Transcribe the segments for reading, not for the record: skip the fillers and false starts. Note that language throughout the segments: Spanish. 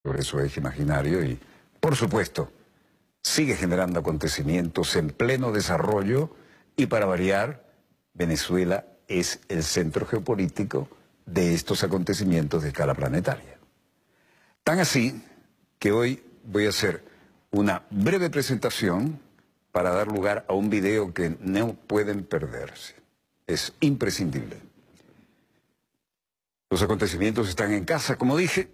sobre su eje imaginario y, por supuesto, sigue generando acontecimientos en pleno desarrollo y, para variar, Venezuela es el centro geopolítico de estos acontecimientos de escala planetaria. Tan así que hoy voy a hacer una breve presentación para dar lugar a un video que no pueden perderse. Es imprescindible. Los acontecimientos están en casa, como dije.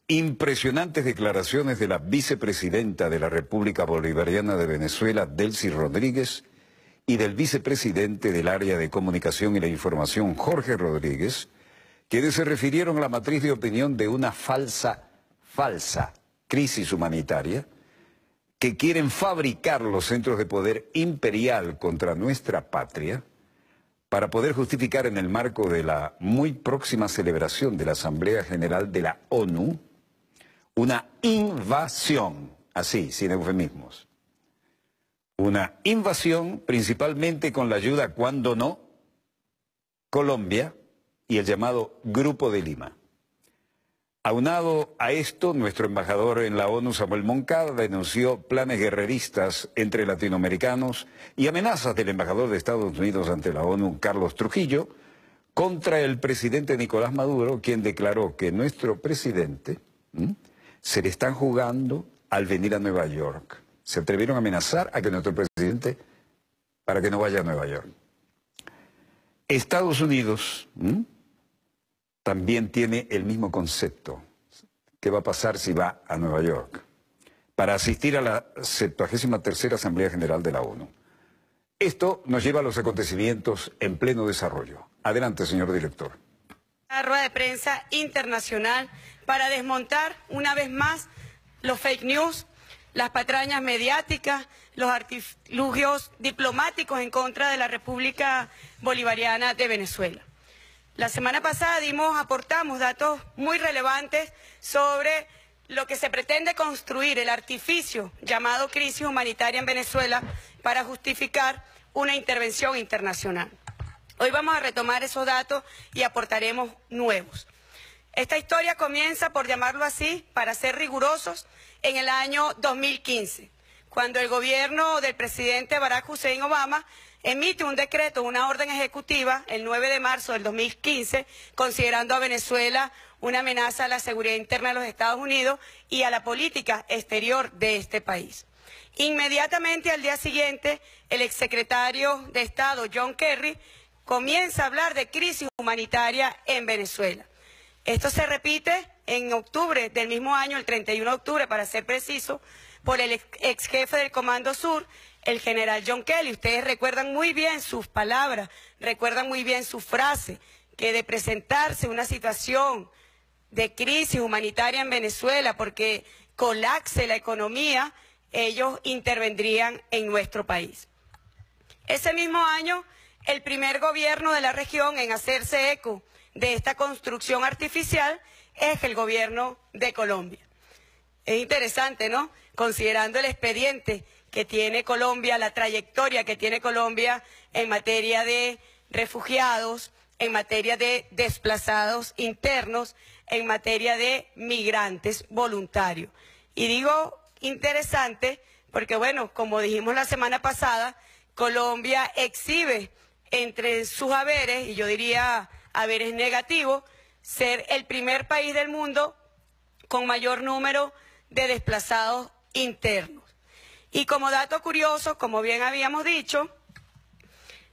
Impresionantes declaraciones de la vicepresidenta de la República Bolivariana de Venezuela, Delcy Rodríguez, y del vicepresidente del área de comunicación y la información, Jorge Rodríguez, quienes se refirieron a la matriz de opinión de una falsa crisis humanitaria que quieren fabricar los centros de poder imperial contra nuestra patria para poder justificar en el marco de la muy próxima celebración de la Asamblea General de la ONU una invasión, así, sin eufemismos. Una invasión principalmente con la ayuda, cuando no, Colombia y el llamado Grupo de Lima. Aunado a esto, nuestro embajador en la ONU, Samuel Moncada, denunció planes guerreristas entre latinoamericanos y amenazas del embajador de Estados Unidos ante la ONU, Carlos Trujillo, contra el presidente Nicolás Maduro, quien declaró que nuestro presidente se le están jugando al venir a Nueva York. Se atrevieron a amenazar a que nuestro presidente, para que no vaya a Nueva York. Estados Unidos también tiene el mismo concepto. ¿Qué va a pasar si va a Nueva York? Para asistir a la 73ª Asamblea General de la ONU. Esto nos lleva a los acontecimientos en pleno desarrollo. Adelante, señor director. Una rueda de prensa internacional para desmontar una vez más los fake news, las patrañas mediáticas, los artilugios diplomáticos en contra de la República Bolivariana de Venezuela. La semana pasada aportamos datos muy relevantes sobre lo que se pretende construir, el artificio llamado crisis humanitaria en Venezuela para justificar una intervención internacional. Hoy vamos a retomar esos datos y aportaremos nuevos. Esta historia comienza, por llamarlo así, para ser rigurosos, en el año 2015, cuando el gobierno del presidente Barack Hussein Obama emite un decreto, una orden ejecutiva, el 9 de marzo del 2015, considerando a Venezuela una amenaza a la seguridad interna de los Estados Unidos y a la política exterior de este país. Inmediatamente al día siguiente, el exsecretario de Estado, John Kerry, comienza a hablar de crisis humanitaria en Venezuela. Esto se repite en octubre del mismo año, el 31 de octubre, para ser preciso, por el ex jefe del Comando Sur, el general John Kelly. Ustedes recuerdan muy bien sus palabras, recuerdan muy bien su frase, que de presentarse una situación de crisis humanitaria en Venezuela, porque colapse la economía, ellos intervendrían en nuestro país. Ese mismo año, el primer gobierno de la región en hacerse eco de esta construcción artificial es el gobierno de Colombia. Es interesante, ¿no? Considerando el expediente que tiene Colombia, la trayectoria que tiene Colombia en materia de refugiados, en materia de desplazados internos, en materia de migrantes voluntarios. Y digo interesante porque, bueno, como dijimos la semana pasada, Colombia exhibe entre sus haberes, y yo diría haberes negativos, ser el primer país del mundo con mayor número de desplazados internos. Y como dato curioso, como bien habíamos dicho,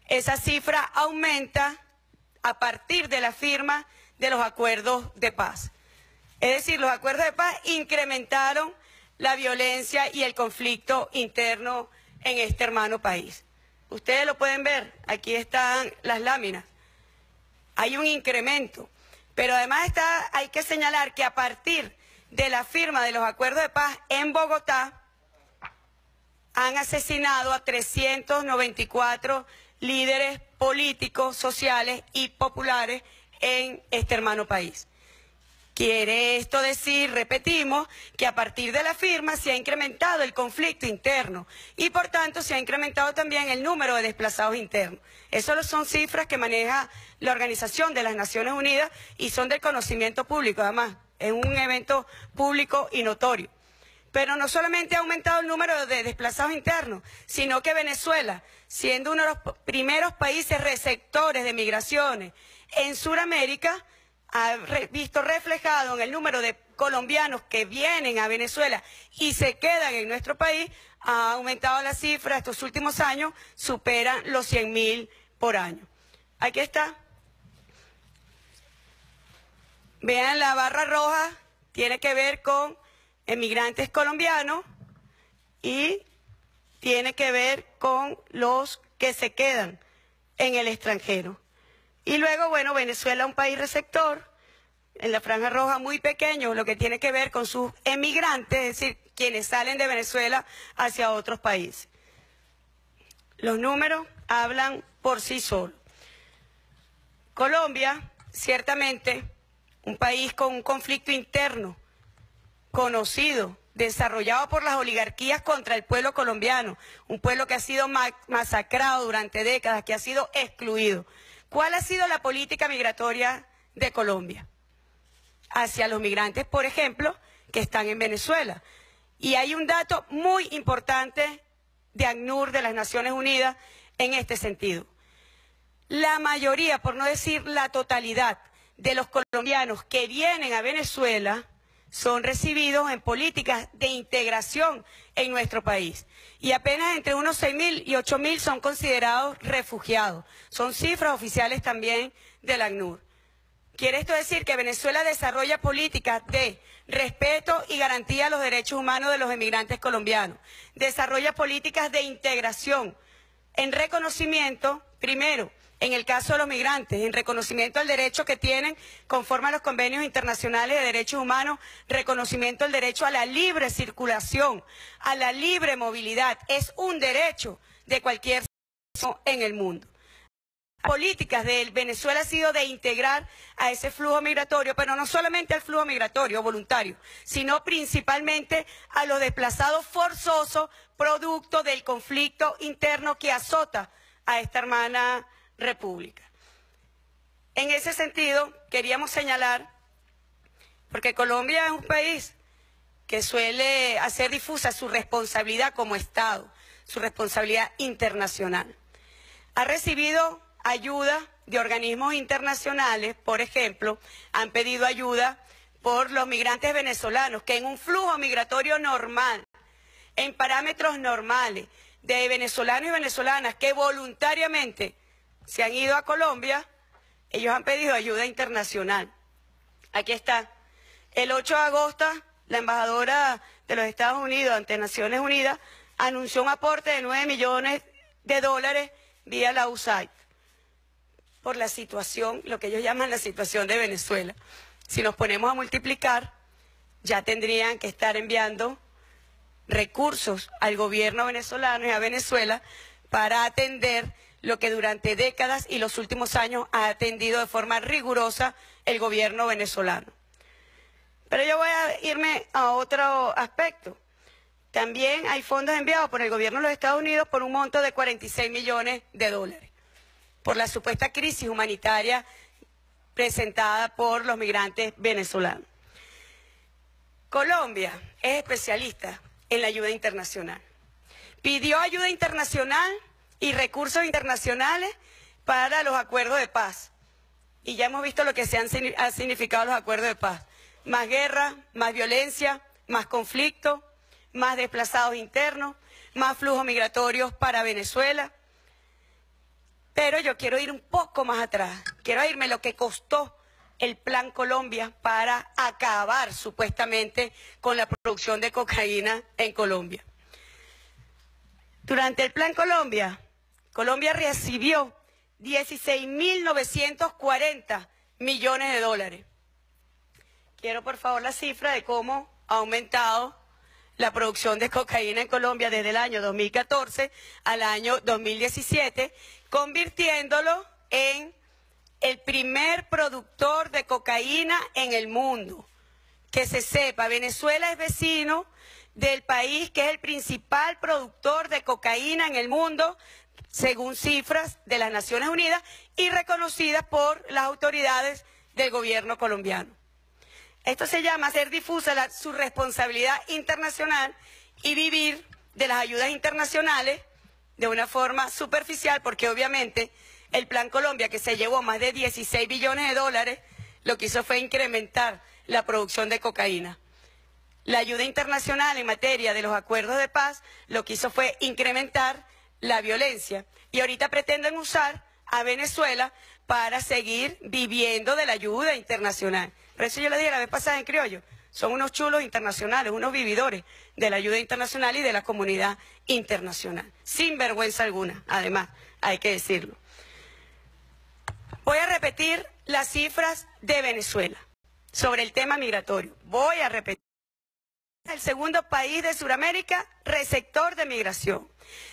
esa cifra aumenta a partir de la firma de los acuerdos de paz. Es decir, los acuerdos de paz incrementaron la violencia y el conflicto interno en este hermano país. Ustedes lo pueden ver, aquí están las láminas. Hay un incremento, pero además hay que señalar que a partir de la firma de los acuerdos de paz en Bogotá, han asesinado a 394 líderes políticos, sociales y populares en este hermano país. Quiere esto decir, repetimos, que a partir de la firma se ha incrementado el conflicto interno y por tanto se ha incrementado también el número de desplazados internos. Esas son cifras que maneja la Organización de las Naciones Unidas y son del conocimiento público. Además, es un evento público y notorio. Pero no solamente ha aumentado el número de desplazados internos, sino que Venezuela, siendo uno de los primeros países receptores de migraciones en Sudamérica, ha visto reflejado en el número de colombianos que vienen a Venezuela y se quedan en nuestro país, ha aumentado la cifra estos últimos años, superan los 100.000 por año. Aquí está. Vean la barra roja, tiene que ver con emigrantes colombianos y tiene que ver con los que se quedan en el extranjero. Y luego, bueno, Venezuela es un país receptor, en la franja roja muy pequeño, lo que tiene que ver con sus emigrantes, es decir, quienes salen de Venezuela hacia otros países. Los números hablan por sí solos. Colombia, ciertamente, un país con un conflicto interno, conocido, desarrollado por las oligarquías contra el pueblo colombiano, un pueblo que ha sido masacrado durante décadas, que ha sido excluido. ¿Cuál ha sido la política migratoria de Colombia? Hacia los migrantes, por ejemplo, que están en Venezuela. Y hay un dato muy importante de ACNUR, de las Naciones Unidas, en este sentido. La mayoría, por no decir la totalidad, de los colombianos que vienen a Venezuela son recibidos en políticas de integración en nuestro país. Y apenas entre unos 6.000 y 8.000 son considerados refugiados. Son cifras oficiales también del ACNUR. Quiere esto decir que Venezuela desarrolla políticas de respeto y garantía a los derechos humanos de los emigrantes colombianos. Desarrolla políticas de integración en reconocimiento, primero, en el caso de los migrantes, en reconocimiento al derecho que tienen conforme a los convenios internacionales de derechos humanos, reconocimiento al derecho a la libre circulación, a la libre movilidad. Es un derecho de cualquier ciudadano en el mundo. Las políticas de Venezuela ha sido de integrar a ese flujo migratorio, pero no solamente al flujo migratorio voluntario, sino principalmente a los desplazados forzosos producto del conflicto interno que azota a esta hermana república. En ese sentido, queríamos señalar, porque Colombia es un país que suele hacer difusa su responsabilidad como Estado, su responsabilidad internacional. Ha recibido ayuda de organismos internacionales, por ejemplo, han pedido ayuda por los migrantes venezolanos, que en un flujo migratorio normal, en parámetros normales, de venezolanos y venezolanas que voluntariamente se han ido a Colombia, ellos han pedido ayuda internacional. Aquí está. El 8 de agosto, la embajadora de los Estados Unidos ante Naciones Unidas anunció un aporte de $9 millones vía la USAID por la situación, lo que ellos llaman la situación de Venezuela. Si nos ponemos a multiplicar, ya tendrían que estar enviando recursos al gobierno venezolano y a Venezuela para atender lo que durante décadas y los últimos años ha atendido de forma rigurosa el gobierno venezolano. Pero yo voy a irme a otro aspecto. También hay fondos enviados por el gobierno de los Estados Unidos por un monto de $46 millones por la supuesta crisis humanitaria presentada por los migrantes venezolanos. Colombia es especialista en la ayuda internacional. Pidió ayuda internacional y recursos internacionales para los acuerdos de paz. Y ya hemos visto lo que han significado los acuerdos de paz. Más guerra, más violencia, más conflicto, más desplazados internos, más flujos migratorios para Venezuela. Pero yo quiero ir un poco más atrás. Quiero irme lo que costó el Plan Colombia para acabar supuestamente con la producción de cocaína en Colombia. Durante el Plan Colombia, Colombia recibió $16.940 millones. Quiero por favor la cifra de cómo ha aumentado la producción de cocaína en Colombia desde el año 2014 al año 2017, convirtiéndolo en el primer productor de cocaína en el mundo. Que se sepa, Venezuela es vecino del país que es el principal productor de cocaína en el mundo, según cifras de las Naciones Unidas y reconocidas por las autoridades del gobierno colombiano. Esto se llama hacer difusa su responsabilidad internacional y vivir de las ayudas internacionales de una forma superficial, porque obviamente el Plan Colombia, que se llevó más de 16 billones de dólares, lo que hizo fue incrementar la producción de cocaína. La ayuda internacional en materia de los acuerdos de paz lo que hizo fue incrementar la violencia. Y ahorita pretenden usar a Venezuela para seguir viviendo de la ayuda internacional. Por eso yo le dije la vez pasada en criollo, son unos chulos internacionales, unos vividores de la ayuda internacional y de la comunidad internacional. Sin vergüenza alguna, además, hay que decirlo. Voy a repetir las cifras de Venezuela sobre el tema migratorio. Voy a repetir. El segundo país de Sudamérica receptor de migración.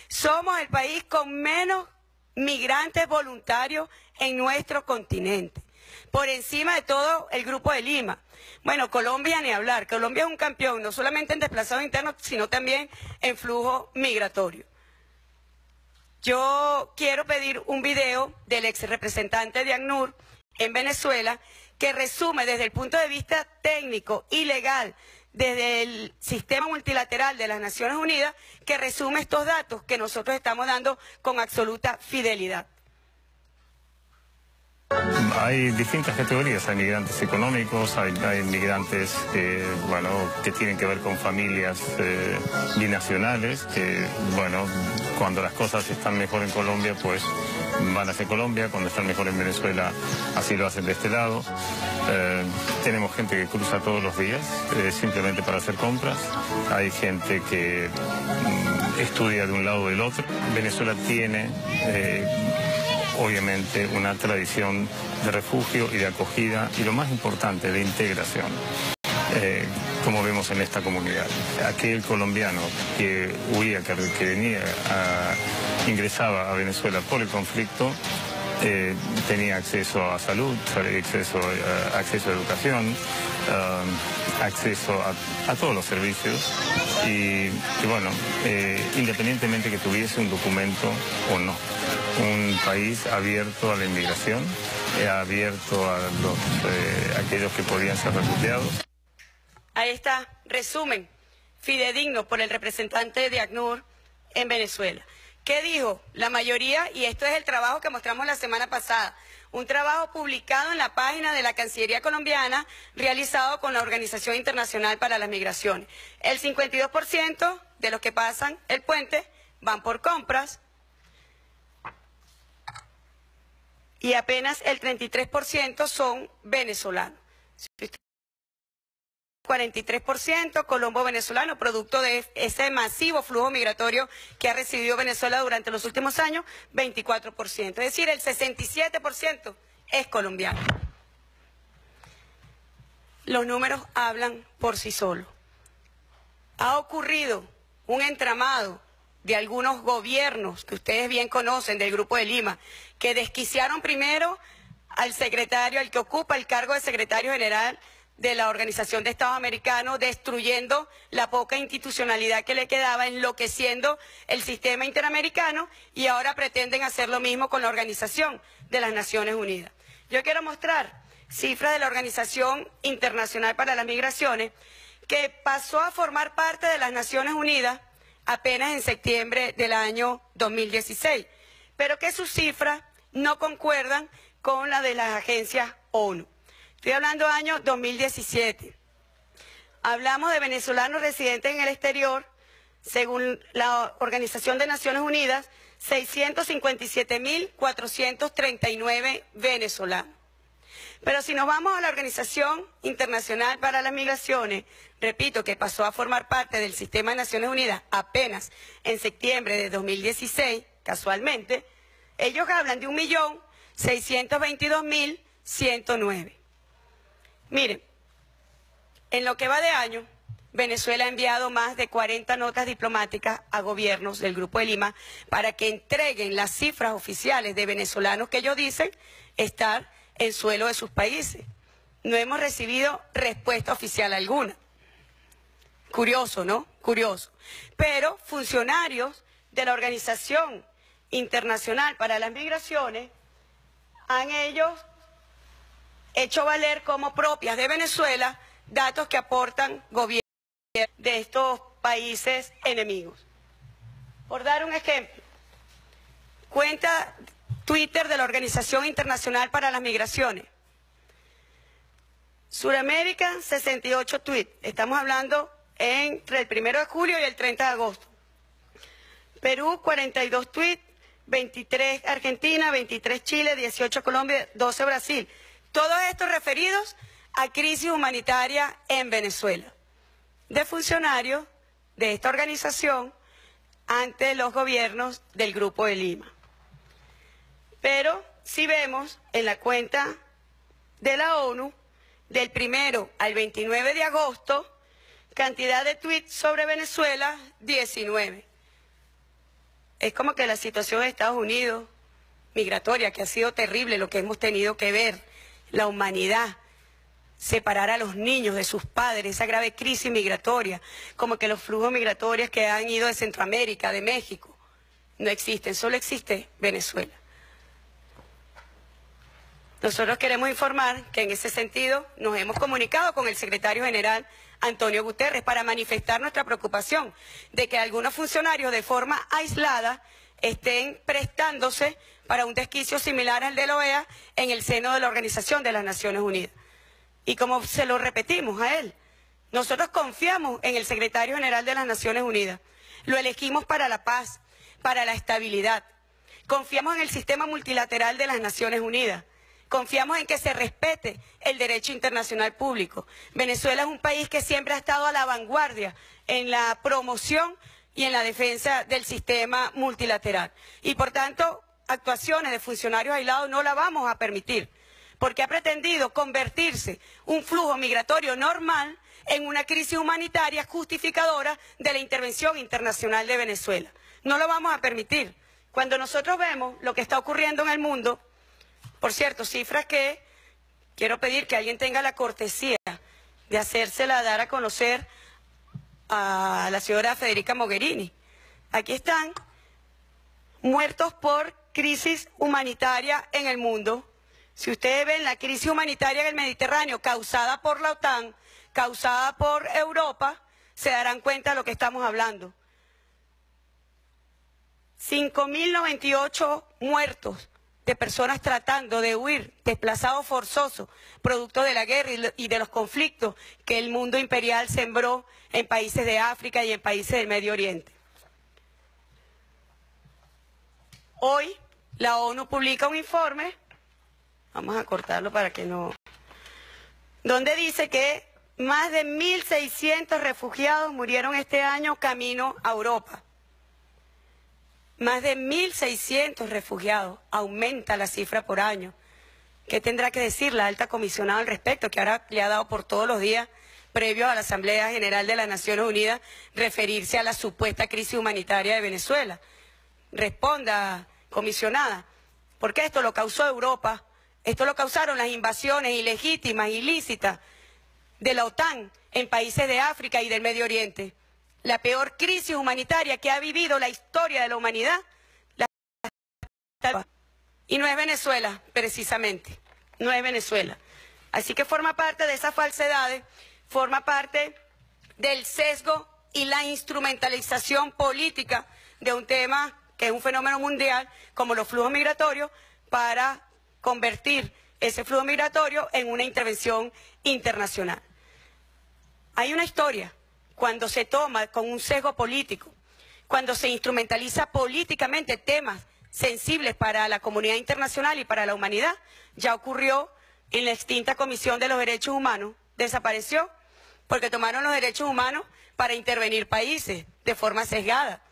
Somos el país con menos migrantes voluntarios en nuestro continente, por encima de todo el Grupo de Lima. Bueno, Colombia ni hablar. Colombia es un campeón, no solamente en desplazados internos, sino también en flujo migratorio. Yo quiero pedir un video del ex representante de ACNUR en Venezuela que resume desde el punto de vista técnico y legal, desde el sistema multilateral de las Naciones Unidas, que resume estos datos que nosotros estamos dando con absoluta fidelidad. Hay distintas categorías, hay migrantes económicos, hay migrantes que tienen que ver con familias binacionales, que cuando las cosas están mejor en Colombia, pues van hacia Colombia, cuando están mejor en Venezuela, así lo hacen de este lado. Tenemos gente que cruza todos los días, simplemente para hacer compras, hay gente que estudia de un lado o del otro. Venezuela tiene obviamente una tradición de refugio y de acogida y lo más importante, de integración, como vemos en esta comunidad. Aquel colombiano que huía, que venía, ingresaba a Venezuela por el conflicto, tenía acceso a salud, acceso a educación, acceso a todos los servicios y independientemente que tuviese un documento o no. Un país abierto a la inmigración, abierto a aquellos que podían ser refugiados. Ahí está, resumen fidedigno por el representante de ACNUR en Venezuela. ¿Qué dijo? La mayoría, y esto es el trabajo que mostramos la semana pasada, un trabajo publicado en la página de la Cancillería colombiana, realizado con la Organización Internacional para las Migraciones. El 52% de los que pasan el puente van por compras y apenas el 33% son venezolanos. 43% colombo venezolano, producto de ese masivo flujo migratorio que ha recibido Venezuela durante los últimos años, 24%. Es decir, el 67% es colombiano. Los números hablan por sí solos. Ha ocurrido un entramado de algunos gobiernos que ustedes bien conocen del Grupo de Lima, que desquiciaron primero al secretario, al que ocupa el cargo de secretario general de la Organización de Estados Americanos, destruyendo la poca institucionalidad que le quedaba, enloqueciendo el sistema interamericano, y ahora pretenden hacer lo mismo con la Organización de las Naciones Unidas. Yo quiero mostrar cifras de la Organización Internacional para las Migraciones, que pasó a formar parte de las Naciones Unidas apenas en septiembre del año 2016, pero que sus cifras no concuerdan con la de las agencias ONU. Estoy hablando del año 2017. Hablamos de venezolanos residentes en el exterior, según la Organización de Naciones Unidas, 657.439 venezolanos. Pero si nos vamos a la Organización Internacional para las Migraciones, repito, que pasó a formar parte del sistema de Naciones Unidas apenas en septiembre de 2016, casualmente, ellos hablan de 1.622.109. Miren, en lo que va de año, Venezuela ha enviado más de 40 notas diplomáticas a gobiernos del Grupo de Lima para que entreguen las cifras oficiales de venezolanos que ellos dicen estar en suelo de sus países. No hemos recibido respuesta oficial alguna. Curioso, ¿no? Curioso. Pero funcionarios de la Organización Internacional para las Migraciones han ellos hecho valer como propias de Venezuela datos que aportan gobiernos de estos países enemigos. Por dar un ejemplo, cuenta Twitter de la Organización Internacional para las Migraciones. Suramérica, 68 tweets. Estamos hablando entre el 1 de julio y el 30 de agosto. Perú, 42 tweets, 23 Argentina, 23 Chile, 18 Colombia, 12 Brasil. Todos estos referidos a crisis humanitaria en Venezuela, de funcionarios de esta organización ante los gobiernos del Grupo de Lima. Pero si vemos en la cuenta de la ONU, del 1 al 29 de agosto, cantidad de tweets sobre Venezuela, 19. Es como que la situación de Estados Unidos, migratoria, que ha sido terrible lo que hemos tenido que ver, la humanidad, separar a los niños de sus padres, esa grave crisis migratoria, como que los flujos migratorios que han ido de Centroamérica, de México, no existen, solo existe Venezuela. Nosotros queremos informar que en ese sentido nos hemos comunicado con el secretario general Antonio Guterres para manifestar nuestra preocupación de que algunos funcionarios de forma aislada estén prestándose para un desquicio similar al de la OEA en el seno de la Organización de las Naciones Unidas. Y como se lo repetimos a él, nosotros confiamos en el secretario general de las Naciones Unidas, lo elegimos para la paz, para la estabilidad, confiamos en el sistema multilateral de las Naciones Unidas. Confiamos en que se respete el derecho internacional público. Venezuela es un país que siempre ha estado a la vanguardia en la promoción y en la defensa del sistema multilateral. Y por tanto, actuaciones de funcionarios aislados no la vamos a permitir, porque ha pretendido convertirse un flujo migratorio normal en una crisis humanitaria justificadora de la intervención internacional de Venezuela. No lo vamos a permitir. Cuando nosotros vemos lo que está ocurriendo en el mundo, por cierto, cifras que quiero pedir que alguien tenga la cortesía de hacérsela dar a conocer a la señora Federica Mogherini. Aquí están muertos por crisis humanitaria en el mundo. Si ustedes ven la crisis humanitaria en el Mediterráneo causada por la OTAN, causada por Europa, se darán cuenta de lo que estamos hablando. 5.098 muertos de personas tratando de huir, desplazados forzosos, producto de la guerra y de los conflictos que el mundo imperial sembró en países de África y en países del Medio Oriente. Hoy la ONU publica un informe, vamos a cortarlo para que no, donde dice que más de 1.600 refugiados murieron este año camino a Europa. Más de 1.600 refugiados, aumenta la cifra por año. ¿Qué tendrá que decir la alta comisionada al respecto, que ahora le ha dado por todos los días, previo a la Asamblea General de las Naciones Unidas, referirse a la supuesta crisis humanitaria de Venezuela? Responda, comisionada, porque esto lo causó Europa, esto lo causaron las invasiones ilegítimas, ilícitas de la OTAN en países de África y del Medio Oriente. La peor crisis humanitaria que ha vivido la historia de la humanidad. Y no es Venezuela, precisamente. No es Venezuela. Así que forma parte de esas falsedades, forma parte del sesgo y la instrumentalización política de un tema que es un fenómeno mundial, como los flujos migratorios, para convertir ese flujo migratorio en una intervención internacional. Hay una historia. Cuando se toma con un sesgo político, cuando se instrumentaliza políticamente temas sensibles para la comunidad internacional y para la humanidad, ya ocurrió en la extinta Comisión de los Derechos Humanos, desapareció porque tomaron los derechos humanos para intervenir países de forma sesgada,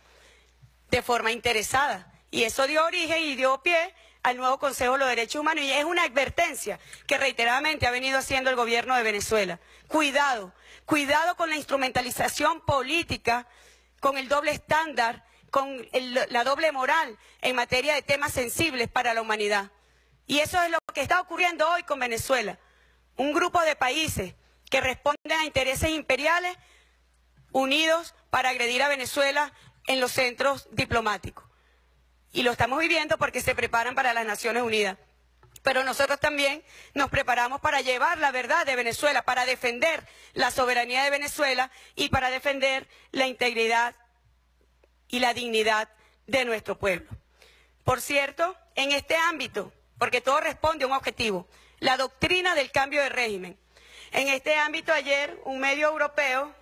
de forma interesada, y eso dio origen y dio pie al nuevo Consejo de los Derechos Humanos, y es una advertencia que reiteradamente ha venido haciendo el gobierno de Venezuela. Cuidado. Cuidado con la instrumentalización política, con el doble estándar, con la doble moral en materia de temas sensibles para la humanidad. Y eso es lo que está ocurriendo hoy con Venezuela. Un grupo de países que responden a intereses imperiales unidos para agredir a Venezuela en los centros diplomáticos. Y lo estamos viviendo porque se preparan para las Naciones Unidas. Pero nosotros también nos preparamos para llevar la verdad de Venezuela, para defender la soberanía de Venezuela y para defender la integridad y la dignidad de nuestro pueblo. Por cierto, en este ámbito, porque todo responde a un objetivo, la doctrina del cambio de régimen. En este ámbito ayer un medio europeo,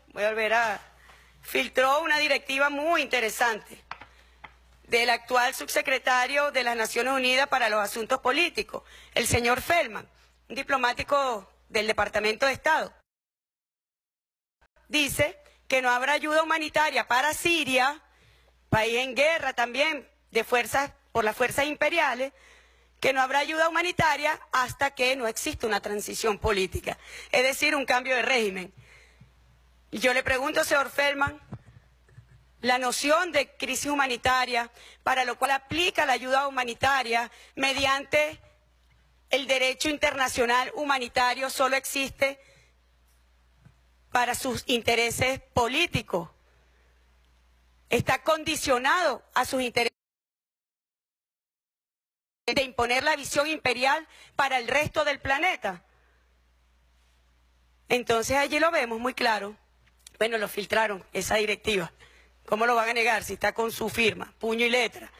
filtró una directiva muy interesante del actual subsecretario de las Naciones Unidas para los Asuntos Políticos, el señor Feldman, un diplomático del Departamento de Estado. Dice que no habrá ayuda humanitaria para Siria, país en guerra también por las fuerzas imperiales, que no habrá ayuda humanitaria hasta que no exista una transición política, es decir, un cambio de régimen. Y yo le pregunto, señor Feldman, la noción de crisis humanitaria, para lo cual aplica la ayuda humanitaria mediante el derecho internacional humanitario, solo existe para sus intereses políticos. Está condicionado a sus intereses de imponer la visión imperial para el resto del planeta. Entonces allí lo vemos muy claro. Bueno, lo filtraron, esa directiva. ¿Cómo lo van a negar si está con su firma, puño y letra,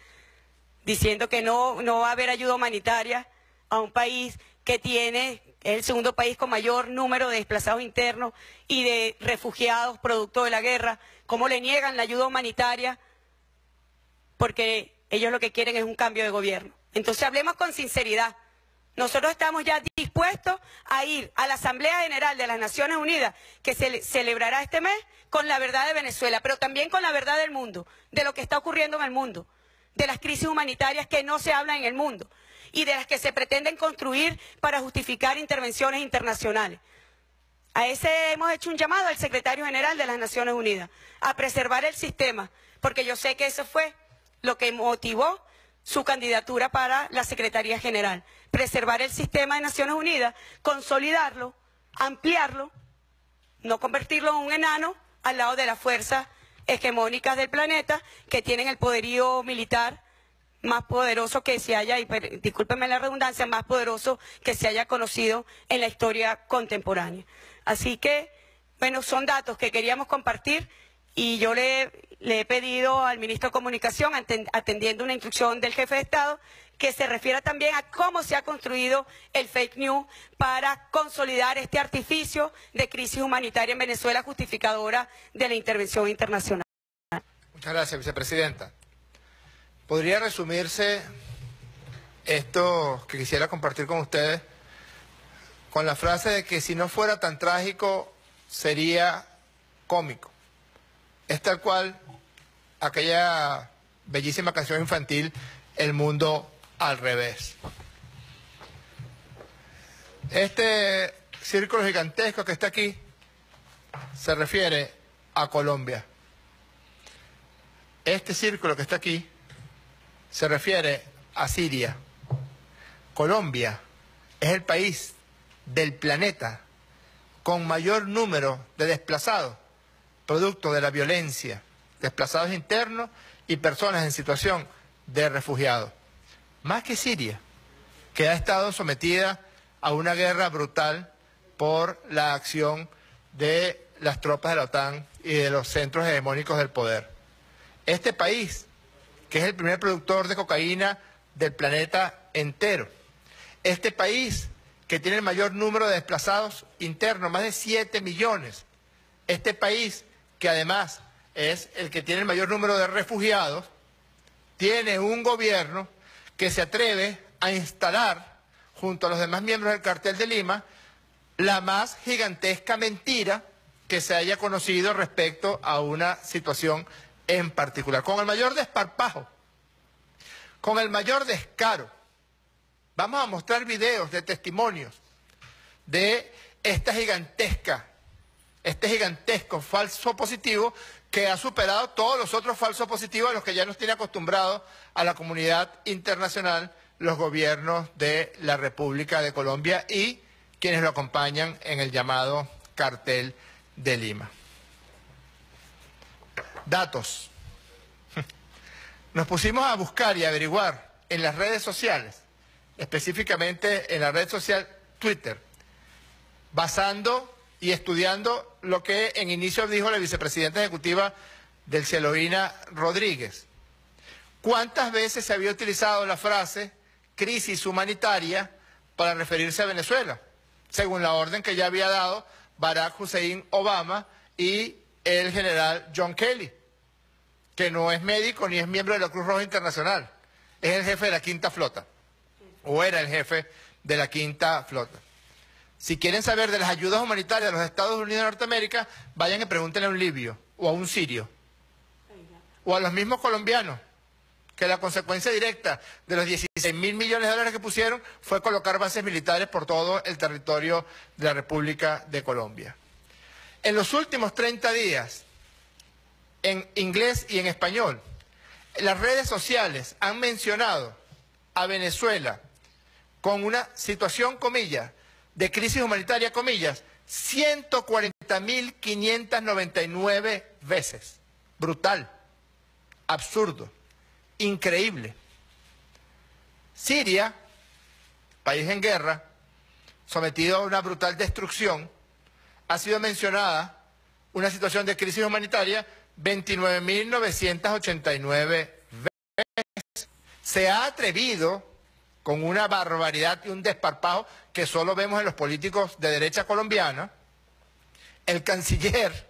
diciendo que no va a haber ayuda humanitaria a un país que es el segundo país con mayor número de desplazados internos y de refugiados producto de la guerra? ¿Cómo le niegan la ayuda humanitaria? Porque ellos lo que quieren es un cambio de gobierno. Entonces hablemos con sinceridad. Nosotros estamos ya dispuestos a ir a la Asamblea General de las Naciones Unidas, que se celebrará este mes, con la verdad de Venezuela, pero también con la verdad del mundo, de lo que está ocurriendo en el mundo, de las crisis humanitarias que no se hablan en el mundo y de las que se pretenden construir para justificar intervenciones internacionales. A ese hemos hecho un llamado al secretario general de las Naciones Unidas, a preservar el sistema, porque yo sé que eso fue lo que motivó su candidatura para la Secretaría General. Preservar el sistema de Naciones Unidas, consolidarlo, ampliarlo, no convertirlo en un enano al lado de las fuerzas hegemónicas del planeta que tienen el poderío militar más poderoso que se haya, discúlpenme la redundancia, más poderoso que se haya conocido en la historia contemporánea. Así que, bueno, son datos que queríamos compartir y yo le he pedido al ministro de Comunicación, atendiendo una instrucción del jefe de Estado, que se refiera también a cómo se ha construido el fake news para consolidar este artificio de crisis humanitaria en Venezuela justificadora de la intervención internacional. Muchas gracias, vicepresidenta. ¿Podría resumirse esto que quisiera compartir con ustedes con la frase de que si no fuera tan trágico sería cómico? Es tal cual aquella bellísima canción infantil, El mundo al revés. Este círculo gigantesco que está aquí se refiere a Colombia. Este círculo que está aquí se refiere a Siria. Colombia es el país del planeta con mayor número de desplazados, producto de la violencia, desplazados internos y personas en situación de refugiados. Más que Siria, que ha estado sometida a una guerra brutal por la acción de las tropas de la OTAN y de los centros hegemónicos del poder. Este país, que es el primer productor de cocaína del planeta entero. Este país, que tiene el mayor número de desplazados internos, más de 7 millones. Este país, que además es el que tiene el mayor número de refugiados, tiene un gobierno que se atreve a instalar, junto a los demás miembros del Cartel de Lima, la más gigantesca mentira que se haya conocido respecto a una situación en particular, con el mayor desparpajo, con el mayor descaro. Vamos a mostrar videos de testimonios de este gigantesco falso positivo que ha superado todos los otros falsos positivos a los que ya nos tiene acostumbrados a la comunidad internacional, los gobiernos de la República de Colombia y quienes lo acompañan en el llamado Cartel de Lima. Datos. Nos pusimos a buscar y averiguar en las redes sociales específicamente en la red social Twitter, basando y estudiando lo que en inicio dijo la vicepresidenta ejecutiva del Cielo-Ina Rodríguez. ¿Cuántas veces se había utilizado la frase crisis humanitaria para referirse a Venezuela? Según la orden que ya había dado Barack Hussein Obama y el general John Kelly, que no es médico ni es miembro de la Cruz Roja Internacional, es el jefe de la Quinta Flota, o era el jefe de la Quinta Flota. Si quieren saber de las ayudas humanitarias de los Estados Unidos de Norteamérica, vayan y pregúntenle a un libio, o a un sirio, o a los mismos colombianos, que la consecuencia directa de los 16.000 millones de dólares que pusieron fue colocar bases militares por todo el territorio de la República de Colombia. En los últimos 30 días, en inglés y en español, las redes sociales han mencionado a Venezuela con una situación, comillas, de crisis humanitaria, comillas, 140.599 veces. Brutal, absurdo, increíble. Siria, país en guerra, sometido a una brutal destrucción, ha sido mencionada una situación de crisis humanitaria 29.989 veces. Se ha atrevido, con una barbaridad y un desparpajo que solo vemos en los políticos de derecha colombiana, el canciller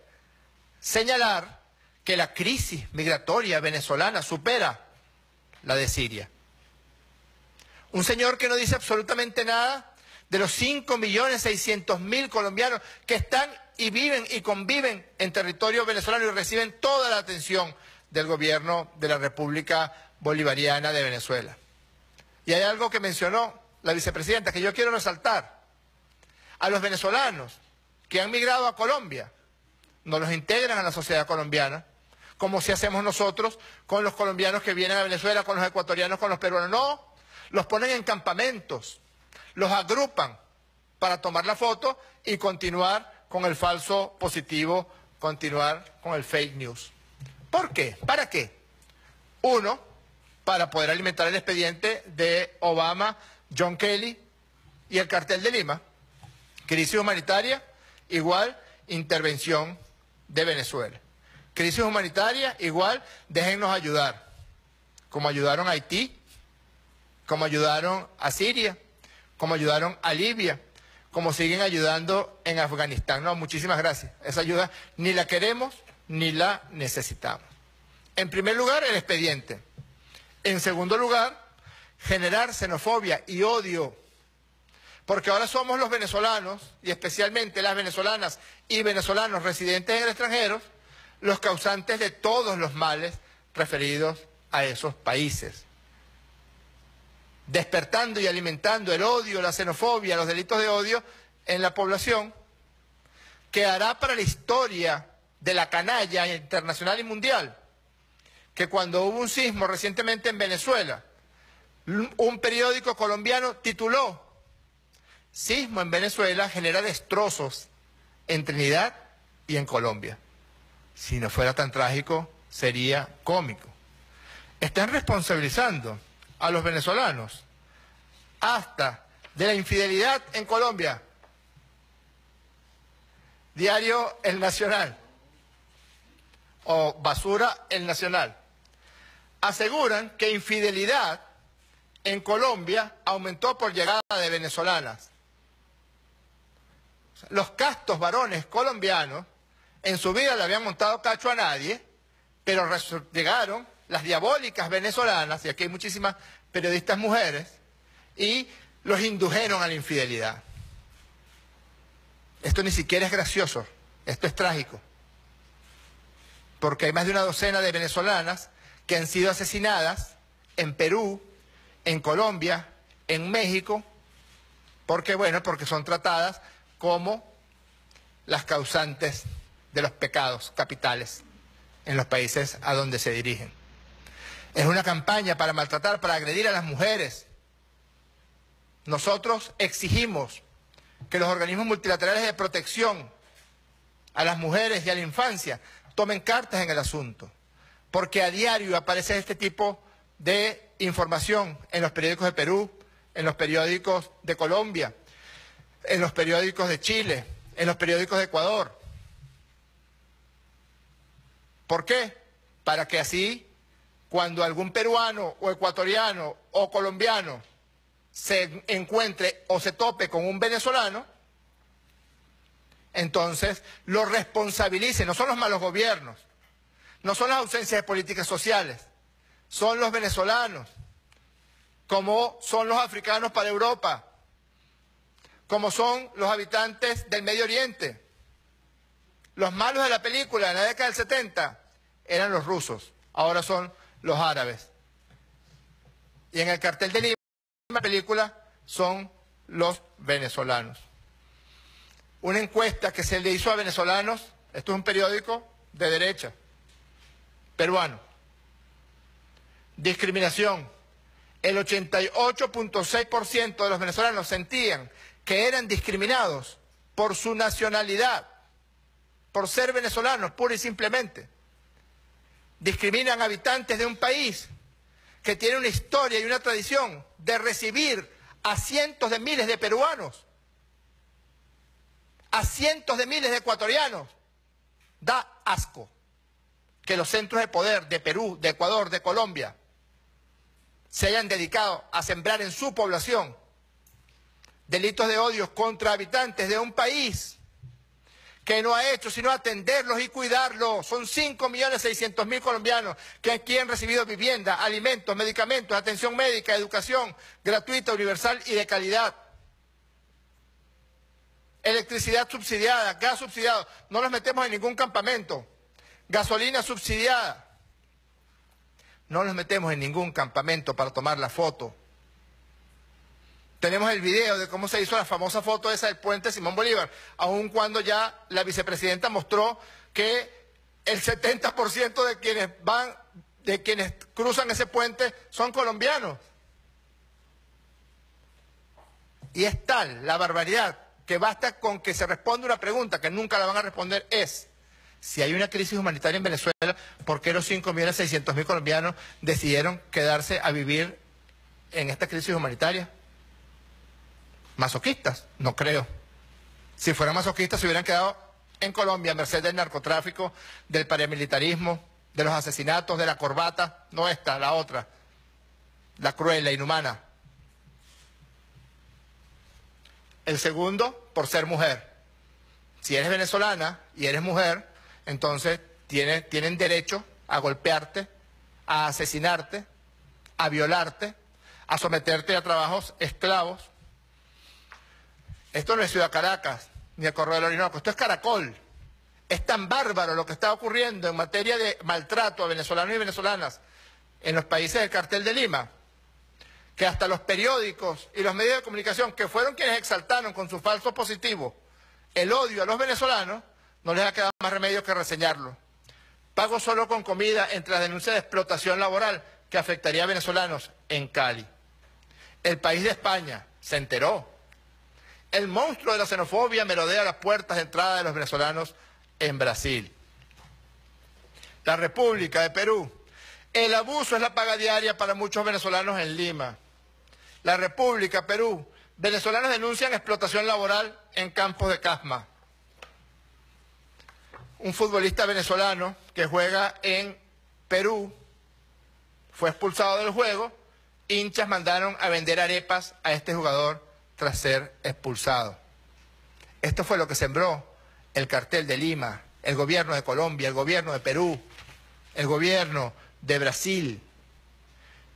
señalar que la crisis migratoria venezolana supera la de Siria. Un señor que no dice absolutamente nada de los 5.600.000 colombianos que están y viven y conviven en territorio venezolano y reciben toda la atención del gobierno de la República Bolivariana de Venezuela. Y hay algo que mencionó la vicepresidenta que yo quiero resaltar. A los venezolanos que han migrado a Colombia, no los integran a la sociedad colombiana, como si hacemos nosotros con los colombianos que vienen a Venezuela, con los ecuatorianos, con los peruanos. No, los ponen en campamentos, los agrupan para tomar la foto y continuar con el falso positivo, continuar con el fake news. ¿Por qué? ¿Para qué? Uno, para poder alimentar el expediente de Obama, John Kelly y el Cartel de Lima. Crisis humanitaria igual intervención de Venezuela. Crisis humanitaria igual déjennos ayudar, como ayudaron a Haití, como ayudaron a Siria, como ayudaron a Libia, como siguen ayudando en Afganistán. No, muchísimas gracias. Esa ayuda ni la queremos ni la necesitamos. En primer lugar, el expediente. En segundo lugar, generar xenofobia y odio. Porque ahora somos los venezolanos, y especialmente las venezolanas y venezolanos residentes en el extranjero, los causantes de todos los males referidos a esos países. Despertando y alimentando el odio, la xenofobia, los delitos de odio en la población, que hará para la historia de la canalla internacional y mundial, que cuando hubo un sismo recientemente en Venezuela, un periódico colombiano tituló: "Sismo en Venezuela genera destrozos en Trinidad y en Colombia". Si no fuera tan trágico, sería cómico. Están responsabilizando a los venezolanos hasta de la infidelidad en Colombia. Diario El Nacional o Basura El Nacional aseguran que infidelidad en Colombia aumentó por llegada de venezolanas. Los castos varones colombianos en su vida le habían montado cacho a nadie, pero llegaron las diabólicas venezolanas, y aquí hay muchísimas periodistas mujeres, y los indujeron a la infidelidad. Esto ni siquiera es gracioso, esto es trágico, porque hay más de una docena de venezolanas que han sido asesinadas en Perú, en Colombia, en México, porque son tratadas como las causantes de los pecados capitales en los países a donde se dirigen. Es una campaña para maltratar, para agredir a las mujeres. Nosotros exigimos que los organismos multilaterales de protección a las mujeres y a la infancia tomen cartas en el asunto, porque a diario aparece este tipo de información en los periódicos de Perú, en los periódicos de Colombia, en los periódicos de Chile, en los periódicos de Ecuador. ¿Por qué? Para que así, cuando algún peruano o ecuatoriano o colombiano se encuentre o se tope con un venezolano, entonces lo responsabilice. No son los malos gobiernos, no son las ausencias de políticas sociales, son los venezolanos, como son los africanos para Europa, como son los habitantes del Medio Oriente. Los malos de la película en la década del 70 eran los rusos, ahora son los árabes. Y en el cartel de Lima, la película, son los venezolanos. Una encuesta que se le hizo a venezolanos, esto es un periódico de derecha, peruano. Discriminación. El 88.6% de los venezolanos sentían que eran discriminados por su nacionalidad, por ser venezolanos, pura y simplemente. Discriminan a habitantes de un país que tiene una historia y una tradición de recibir a cientos de miles de peruanos, a cientos de miles de ecuatorianos. Da asco que los centros de poder de Perú, de Ecuador, de Colombia, se hayan dedicado a sembrar en su población delitos de odio contra habitantes de un país que no ha hecho sino atenderlos y cuidarlos. Son 5.600.000 colombianos que aquí han recibido vivienda, alimentos, medicamentos, atención médica, educación gratuita, universal y de calidad. Electricidad subsidiada, gas subsidiado, no los metemos en ningún campamento. Gasolina subsidiada, no los metemos en ningún campamento para tomar la foto. Tenemos el video de cómo se hizo la famosa foto esa del puente Simón Bolívar, aun cuando ya la vicepresidenta mostró que el 70% de quienes cruzan ese puente son colombianos. Y es tal la barbaridad que basta con que se responda una pregunta que nunca la van a responder, es: si hay una crisis humanitaria en Venezuela, ¿por qué los 5.600.000 colombianos decidieron quedarse a vivir en esta crisis humanitaria? ¿Masoquistas? No creo. Si fueran masoquistas se hubieran quedado en Colombia a merced del narcotráfico, del paramilitarismo, de los asesinatos, de la corbata, no esta, la otra, la cruel, la inhumana. El segundo, por ser mujer. Si eres venezolana y eres mujer, entonces tienen derecho a golpearte, a asesinarte, a violarte, a someterte a trabajos esclavos. Esto no es Ciudad Caracas, ni el Correo del Orinoco, esto es Caracol. Es tan bárbaro lo que está ocurriendo en materia de maltrato a venezolanos y venezolanas en los países del cartel de Lima, que hasta los periódicos y los medios de comunicación, que fueron quienes exaltaron con su falso positivo el odio a los venezolanos, no les ha quedado más remedio que reseñarlo. Pago solo con comida entre las denuncias de explotación laboral que afectaría a venezolanos en Cali. El país de España se enteró. El monstruo de la xenofobia merodea las puertas de entrada de los venezolanos en Brasil. La República de Perú. El abuso es la paga diaria para muchos venezolanos en Lima. La República, Perú. Venezolanos denuncian explotación laboral en campos de Casma. Un futbolista venezolano que juega en Perú fue expulsado del juego. Hinchas mandaron a vender arepas a este jugador tras ser expulsado. Esto fue lo que sembró el cartel de Lima, el gobierno de Colombia, el gobierno de Perú, el gobierno de Brasil,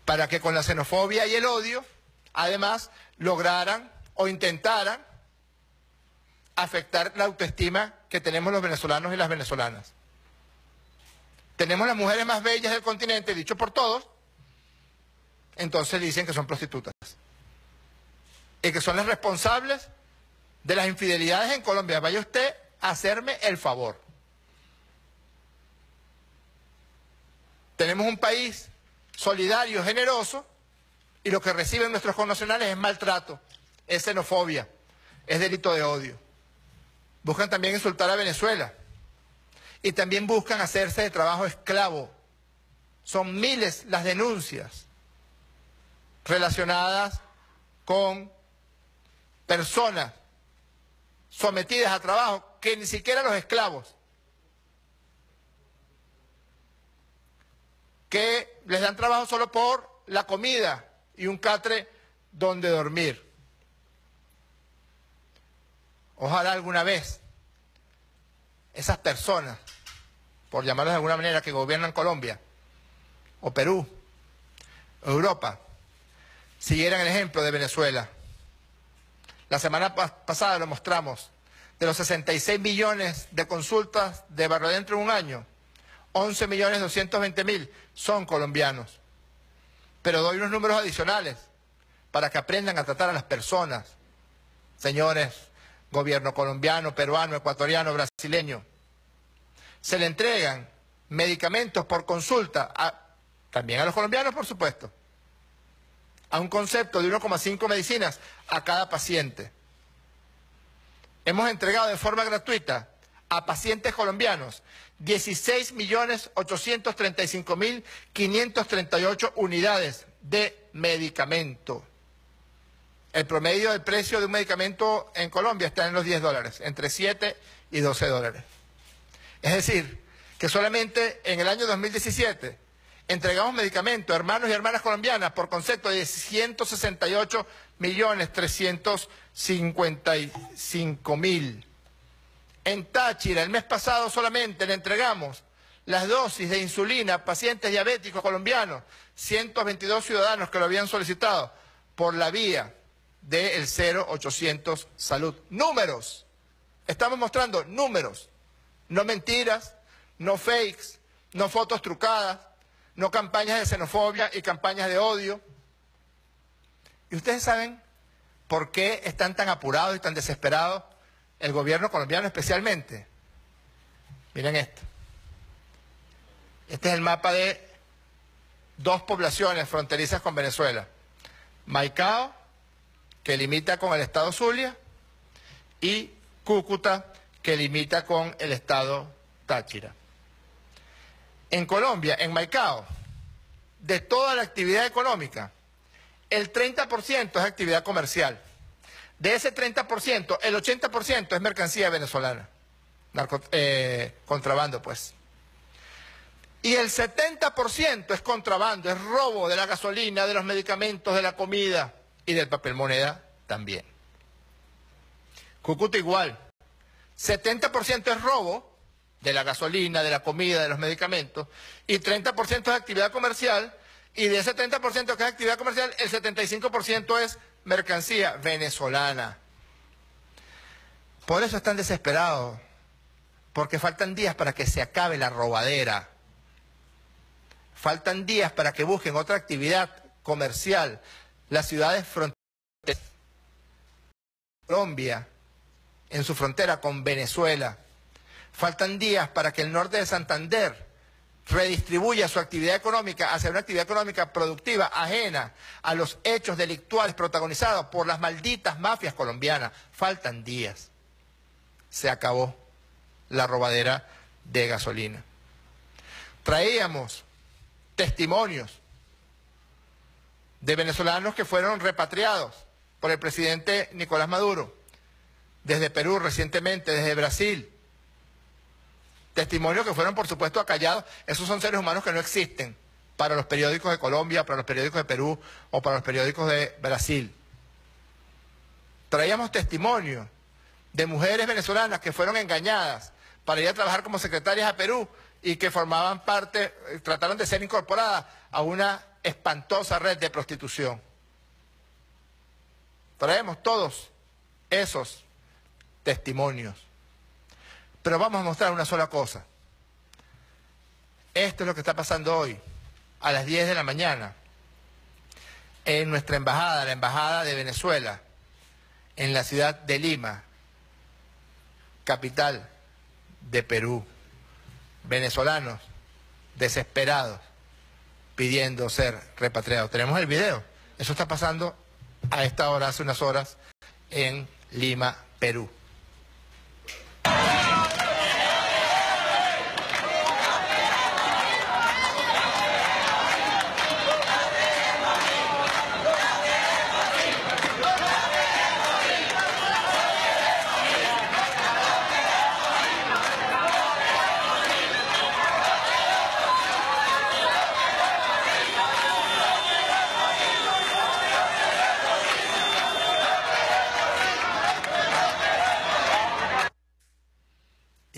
para que con la xenofobia y el odio, además, lograran o intentaran afectar la autoestima que tenemos los venezolanos y las venezolanas. Tenemos las mujeres más bellas del continente, dicho por todos, entonces dicen que son prostitutas. Y que son las responsables de las infidelidades en Colombia. Vaya usted a hacerme el favor. Tenemos un país solidario, generoso, y lo que reciben nuestros connacionales es maltrato, es xenofobia, es delito de odio. Buscan también insultar a Venezuela y también buscan hacerse de trabajo esclavo. Son miles las denuncias relacionadas con personas sometidas a trabajo que ni siquiera los esclavos, que les dan trabajo solo por la comida y un catre donde dormir. Ojalá alguna vez esas personas, por llamarlas de alguna manera, que gobiernan Colombia, o Perú, o Europa, siguieran el ejemplo de Venezuela. La semana pasada lo mostramos. De los 66 millones de consultas de Barrodentro en un año, 11.220.000 son colombianos. Pero doy unos números adicionales para que aprendan a tratar a las personas. Señores, gobierno colombiano, peruano, ecuatoriano, brasileño. Se le entregan medicamentos por consulta, también a los colombianos, por supuesto, a un concepto de 1,5 medicinas a cada paciente. Hemos entregado de forma gratuita a pacientes colombianos 16.835.538 unidades de medicamento. El promedio del precio de un medicamento en Colombia está en los $10, entre 7 y 12 dólares. Es decir, que solamente en el año 2017 entregamos medicamentos a hermanos y hermanas colombianas por concepto de 168.355.000. En Táchira, el mes pasado solamente le entregamos las dosis de insulina a pacientes diabéticos colombianos, 122 ciudadanos que lo habían solicitado por la vía del 0800 Salud. Números. Estamos mostrando números. No mentiras, no fakes, no fotos trucadas, no campañas de xenofobia y campañas de odio. ¿Y ustedes saben por qué están tan apurados y tan desesperados el gobierno colombiano especialmente? Miren esto. Este es el mapa de dos poblaciones fronterizas con Venezuela. Maicao, que limita con el estado Zulia, y Cúcuta, que limita con el estado Táchira. En Colombia, en Maicao, de toda la actividad económica, el 30% es actividad comercial. De ese 30%, el 80% es mercancía venezolana, contrabando pues. Y el 70% es contrabando, es robo de la gasolina, de los medicamentos, de la comida y del papel moneda también. Cúcuta igual, 70% es robo de la gasolina, de la comida, de los medicamentos, y 30% es actividad comercial, y de ese 30% que es actividad comercial, el 75% es mercancía venezolana. Por eso están desesperados, porque faltan días para que se acabe la robadera. Faltan días para que busquen otra actividad comercial. Las ciudades fronterizas, Colombia, en su frontera con Venezuela. Faltan días para que el norte de Santander redistribuya su actividad económica hacia una actividad económica productiva, ajena a los hechos delictuales protagonizados por las malditas mafias colombianas. Faltan días. Se acabó la robadera de gasolina. Traíamos testimonios de venezolanos que fueron repatriados por el presidente Nicolás Maduro, desde Perú recientemente, desde Brasil. Testimonios que fueron, por supuesto, acallados. Esos son seres humanos que no existen para los periódicos de Colombia, para los periódicos de Perú o para los periódicos de Brasil. Traíamos testimonios de mujeres venezolanas que fueron engañadas para ir a trabajar como secretarias a Perú y que formaban parte, trataron de ser incorporadas a una espantosa red de prostitución. Traemos todos esos testimonios. Pero vamos a mostrar una sola cosa. Esto es lo que está pasando hoy, a las 10 de la mañana, en nuestra embajada, la embajada de Venezuela, en la ciudad de Lima, capital de Perú. Venezolanos desesperados pidiendo ser repatriados. Tenemos el video. Eso está pasando a esta hora, hace unas horas, en Lima, Perú.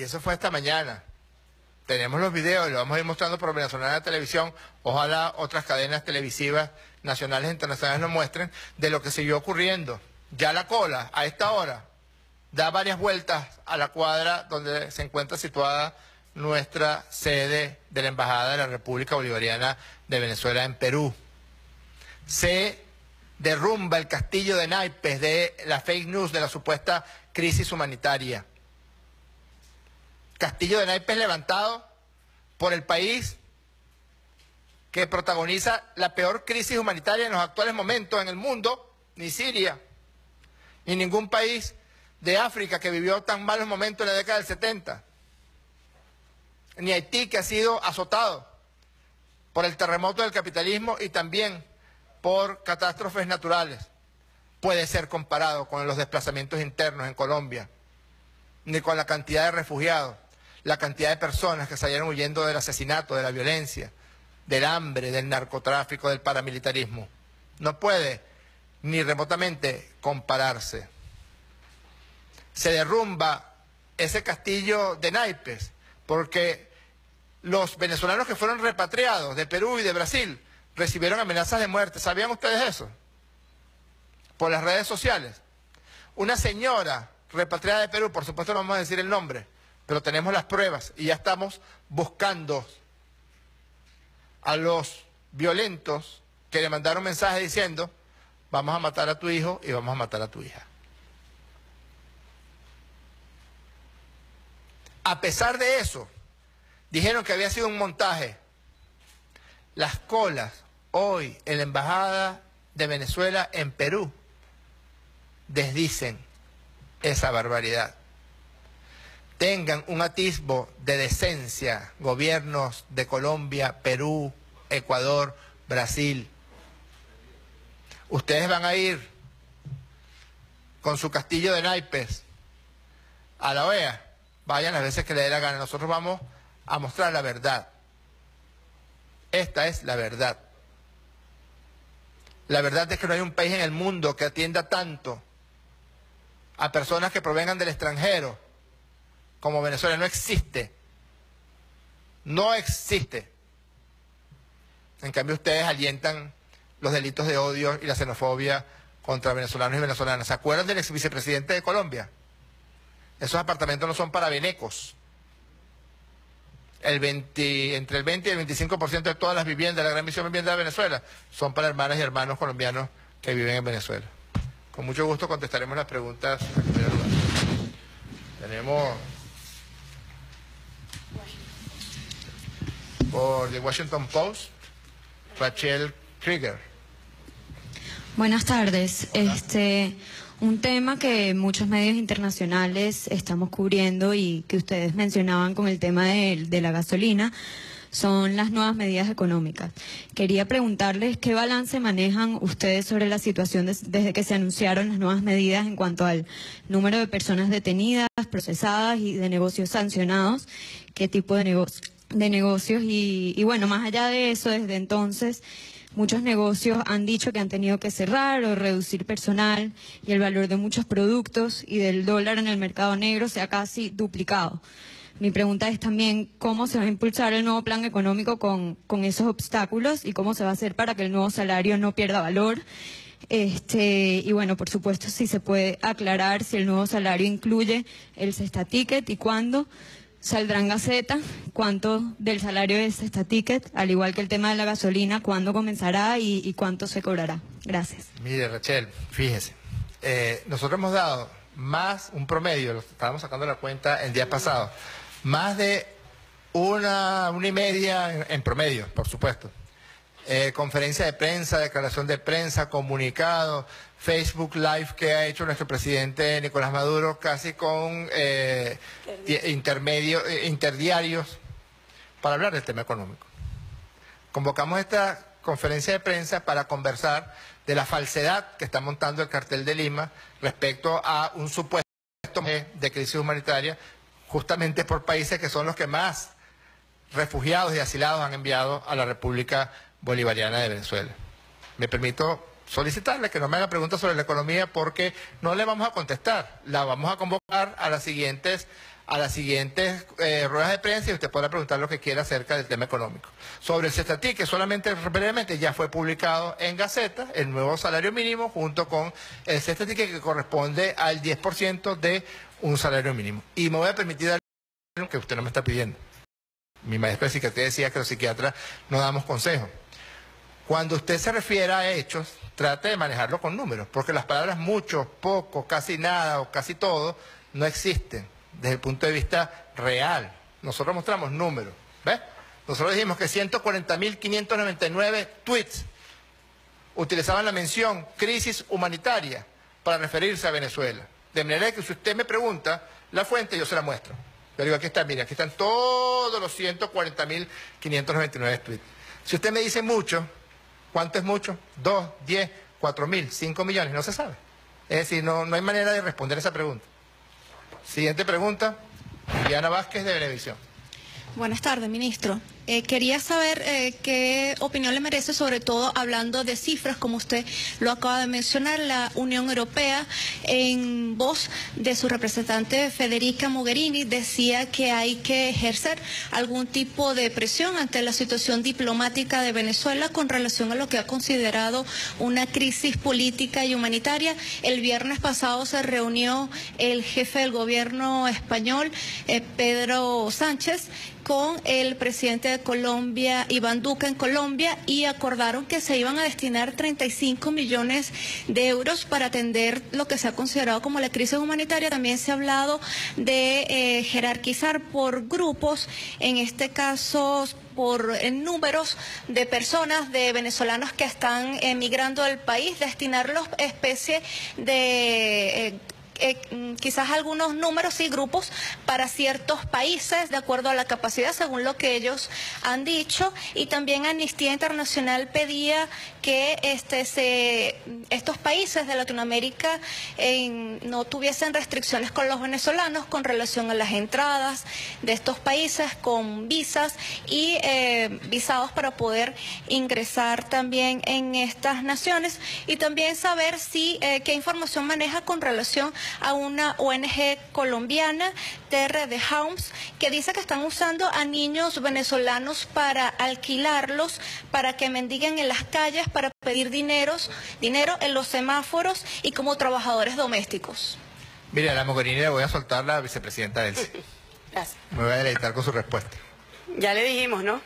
eso fue esta mañana. Tenemos los videos, lo vamos a ir mostrando por Venezolana de Televisión. Ojalá otras cadenas televisivas nacionales e internacionales nos muestren de lo que siguió ocurriendo. Ya la cola, a esta hora, da varias vueltas a la cuadra donde se encuentra situada nuestra sede de la Embajada de la República Bolivariana de Venezuela en Perú. Se derrumba el castillo de naipes de la fake news, de la supuesta crisis humanitaria. Castillo de naipes levantado por el país que protagoniza la peor crisis humanitaria en los actuales momentos en el mundo, ni Siria, ni ningún país de África que vivió tan malos momentos en la década del 70, ni Haití, que ha sido azotado por el terremoto del capitalismo y también por catástrofes naturales, puede ser comparado con los desplazamientos internos en Colombia, ni con la cantidad de refugiados, la cantidad de personas que salieron huyendo del asesinato, de la violencia, del hambre, del narcotráfico, del paramilitarismo. No puede ni remotamente compararse. Se derrumba ese castillo de naipes porque los venezolanos que fueron repatriados de Perú y de Brasil recibieron amenazas de muerte. ¿Sabían ustedes eso? Por las redes sociales. Una señora repatriada de Perú, por supuesto no vamos a decir el nombre, pero tenemos las pruebas y ya estamos buscando a los violentos que le mandaron mensajes diciendo: vamos a matar a tu hijo y vamos a matar a tu hija. A pesar de eso, dijeron que había sido un montaje. Las colas hoy en la Embajada de Venezuela en Perú desdicen esa barbaridad. Tengan un atisbo de decencia, gobiernos de Colombia, Perú, Ecuador, Brasil. Ustedes van a ir con su castillo de naipes a la OEA. Vayan las veces que les dé la gana. Nosotros vamos a mostrar la verdad. Esta es la verdad. La verdad es que no hay un país en el mundo que atienda tanto a personas que provengan del extranjero como Venezuela. No existe. No existe. En cambio, ustedes alientan los delitos de odio y la xenofobia contra venezolanos y venezolanas. ¿Se acuerdan del ex vicepresidente de Colombia? Esos apartamentos no son para venecos. Entre el 20 y el 25% de todas las viviendas de la Gran Misión Vivienda de Venezuela son para hermanas y hermanos colombianos que viven en Venezuela. Con mucho gusto contestaremos las preguntas en primer lugar. Tenemos por The Washington Post, Rachel Krieger. Buenas tardes. Un tema que muchos medios internacionales estamos cubriendo y que ustedes mencionaban con el tema de la gasolina son las nuevas medidas económicas. Quería preguntarles qué balance manejan ustedes sobre la situación desde que se anunciaron las nuevas medidas en cuanto al número de personas detenidas, procesadas y de negocios sancionados, qué tipo de negocios y bueno, más allá de eso, desde entonces muchos negocios han dicho que han tenido que cerrar o reducir personal y el valor de muchos productos y del dólar en el mercado negro se ha casi duplicado. Mi pregunta es también cómo se va a impulsar el nuevo plan económico con esos obstáculos y cómo se va a hacer para que el nuevo salario no pierda valor. Y bueno, por supuesto, si se puede aclarar si el nuevo salario incluye el Cesta Ticket y cuándo saldrá en Gaceta, cuánto del salario de Cesta Ticket, al igual que el tema de la gasolina, cuándo comenzará y cuánto se cobrará. Gracias. Mire, Rachel, fíjese, nosotros hemos dado más, un promedio, lo estábamos sacando la cuenta el día pasado, más de una y media en promedio, por supuesto. Conferencia de prensa, declaración de prensa, comunicado, Facebook Live que ha hecho nuestro presidente Nicolás Maduro, casi con interdiarios para hablar del tema económico. Convocamos esta conferencia de prensa para conversar de la falsedad que está montando el cartel de Lima respecto a un supuesto de crisis humanitaria, justamente por países que son los que más refugiados y asilados han enviado a la República Bolivariana de Venezuela. Me permito solicitarle que no me haga preguntas sobre la economía porque no le vamos a contestar. La vamos a convocar a las siguientes a las siguientes ruedas de prensa y usted podrá preguntar lo que quiera acerca del tema económico. Sobre el Cestatí, que solamente brevemente ya fue publicado en Gaceta, el nuevo salario mínimo junto con el Cestatí que corresponde al 10% de un salario mínimo. Y me voy a permitir dar que usted no me está pidiendo. Mi maestro de psiquiatría decía que los psiquiatras no damos consejos. Cuando usted se refiere a hechos, trate de manejarlo con números, porque las palabras mucho, poco, casi nada o casi todo no existen desde el punto de vista real. Nosotros mostramos números, ¿ves? Nosotros dijimos que 140.599 tweets utilizaban la mención crisis humanitaria para referirse a Venezuela. De manera que si usted me pregunta la fuente, yo se la muestro. Yo digo, aquí está, mire, aquí están todos los 140.599 tweets. Si usted me dice mucho, ¿cuánto es mucho? 2, 10, 4.000, 5 millones, no se sabe. Es decir, no hay manera de responder esa pregunta. Siguiente pregunta, Diana Vázquez de Venevisión. Buenas tardes, ministro. Quería saber qué opinión le merece, sobre todo hablando de cifras, como usted lo acaba de mencionar. La Unión Europea, en voz de su representante Federica Mogherini, decía que hay que ejercer algún tipo de presión ante la situación diplomática de Venezuela con relación a lo que ha considerado una crisis política y humanitaria. El viernes pasado se reunió el jefe del gobierno español, Pedro Sánchez, con el presidente de Colombia, Iván Duque, en Colombia, y acordaron que se iban a destinar 35 millones de euros para atender lo que se ha considerado como la crisis humanitaria. También se ha hablado de jerarquizar por grupos, en este caso por números de personas, de venezolanos que están emigrando del país, destinarlos especie de quizás algunos números y grupos para ciertos países de acuerdo a la capacidad, según lo que ellos han dicho. Y también Amnistía Internacional pedía que estos países de Latinoamérica no tuviesen restricciones con los venezolanos con relación a las entradas de estos países con visas y visados para poder ingresar también en estas naciones. Y también saber si qué información maneja con relación a una ONG colombiana, Terre de Homes, que dice que están usando a niños venezolanos para alquilarlos, para que mendiguen en las calles, para pedir dinero en los semáforos y como trabajadores domésticos. Mire, a la Mogherini le voy a soltar la vicepresidenta Elsie. Gracias. Me voy a deleitar con su respuesta. Ya le dijimos, ¿no?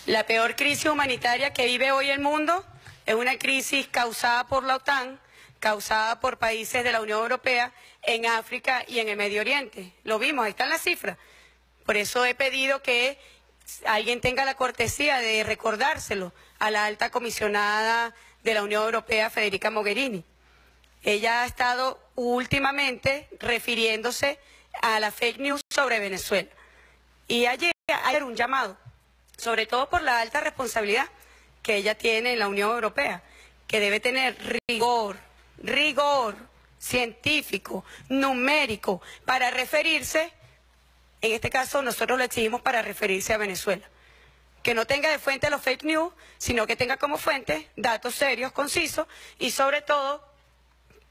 La peor crisis humanitaria que vive hoy el mundo es una crisis causada por la OTAN, causada por países de la Unión Europea en África y en el Medio Oriente. Lo vimos, ahí están las cifras. Por eso he pedido que alguien tenga la cortesía de recordárselo a la alta comisionada de la Unión Europea, Federica Mogherini. Ella ha estado últimamente refiriéndose a la fake news sobre Venezuela. Y ayer un llamado, sobre todo por la alta responsabilidad que ella tiene en la Unión Europea, que debe tener rigor científico, numérico, para referirse, en este caso nosotros lo exigimos para referirse a Venezuela. Que no tenga de fuente los fake news, sino que tenga como fuente datos serios, concisos, y sobre todo,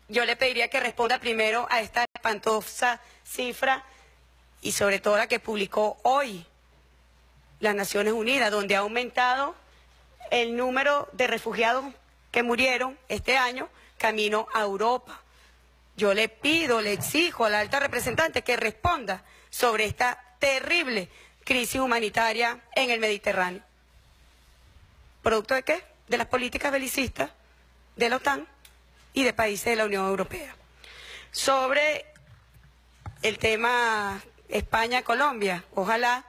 yo le pediría que responda primero a esta espantosa cifra, y sobre todo la que publicó hoy las Naciones Unidas, donde ha aumentado el número de refugiados que murieron este año camino a Europa. Yo le pido, le exijo a la alta representante que responda sobre esta terrible crisis humanitaria en el Mediterráneo. ¿Producto de qué? De las políticas belicistas de la OTAN y de países de la Unión Europea. Sobre el tema España-Colombia, ojalá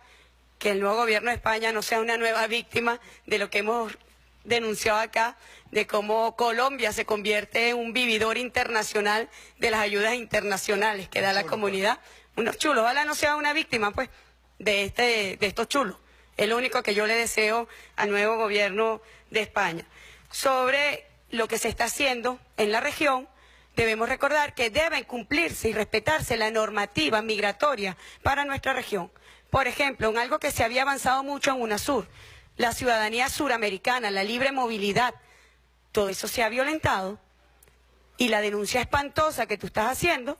que el nuevo gobierno de España no sea una nueva víctima de lo que hemos denunciado acá, de cómo Colombia se convierte en un vividor internacional de las ayudas internacionales que da la comunidad. Unos chulos, ojalá no sea una víctima pues de estos chulos. Es lo único que yo le deseo al nuevo gobierno de España. Sobre lo que se está haciendo en la región, debemos recordar que deben cumplirse y respetarse la normativa migratoria para nuestra región. Por ejemplo, en algo que se había avanzado mucho en UNASUR, la ciudadanía suramericana, la libre movilidad, todo eso se ha violentado, y la denuncia espantosa que tú estás haciendo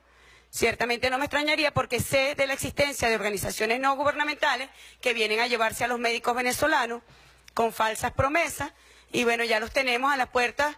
Ciertamente no me extrañaría porque sé de la existencia de organizaciones no gubernamentales que vienen a llevarse a los médicos venezolanos con falsas promesas y bueno, ya los tenemos a las puertas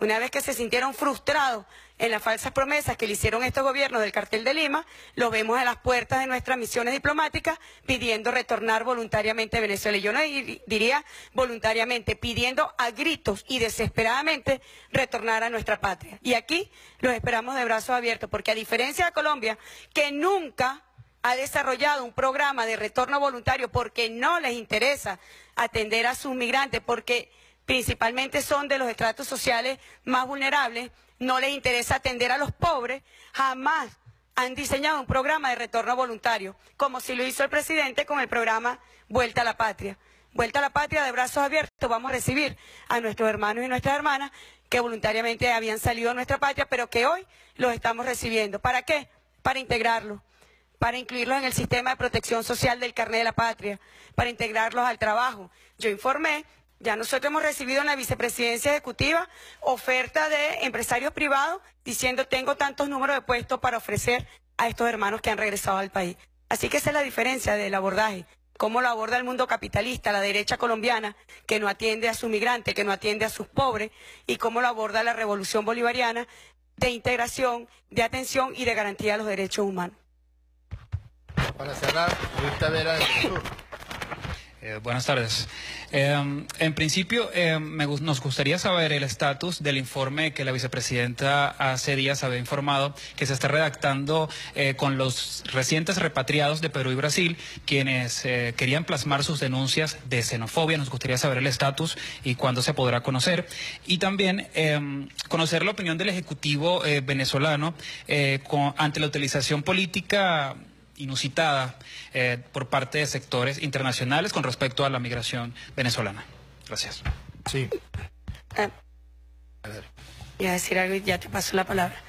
una vez que se sintieron frustrados en las falsas promesas que le hicieron estos gobiernos del Cartel de Lima, los vemos a las puertas de nuestras misiones diplomáticas pidiendo retornar voluntariamente a Venezuela. Y yo no diría voluntariamente, pidiendo a gritos y desesperadamente retornar a nuestra patria. Y aquí los esperamos de brazos abiertos, porque a diferencia de Colombia, que nunca ha desarrollado un programa de retorno voluntario porque no les interesa atender a sus migrantes, porque principalmente son de los estratos sociales más vulnerables, no les interesa atender a los pobres, jamás han diseñado un programa de retorno voluntario, como si lo hizo el presidente con el programa Vuelta a la Patria. Vuelta a la Patria de brazos abiertos, vamos a recibir a nuestros hermanos y nuestras hermanas que voluntariamente habían salido a nuestra patria, pero que hoy los estamos recibiendo. ¿Para qué? Para integrarlos, para incluirlos en el sistema de protección social del carnet de la patria, para integrarlos al trabajo. Yo informé. Ya nosotros hemos recibido en la vicepresidencia ejecutiva oferta de empresarios privados diciendo tengo tantos números de puestos para ofrecer a estos hermanos que han regresado al país. Así que esa es la diferencia del abordaje. Cómo lo aborda el mundo capitalista, la derecha colombiana, que no atiende a sus migrantes, que no atiende a sus pobres, y cómo lo aborda la revolución bolivariana de integración, de atención y de garantía de los derechos humanos. Para cerrar, Luis Tavera del Sur. Buenas tardes. En principio, nos gustaría saber el estatus del informe que la vicepresidenta hace días había informado que se está redactando con los recientes repatriados de Perú y Brasil, quienes querían plasmar sus denuncias de xenofobia. Nos gustaría saber el estatus y cuándo se podrá conocer. Y también conocer la opinión del Ejecutivo venezolano ante la utilización política inusitada por parte de sectores internacionales con respecto a la migración venezolana. Gracias. Sí. Voy a decir algo y ya te paso la palabra.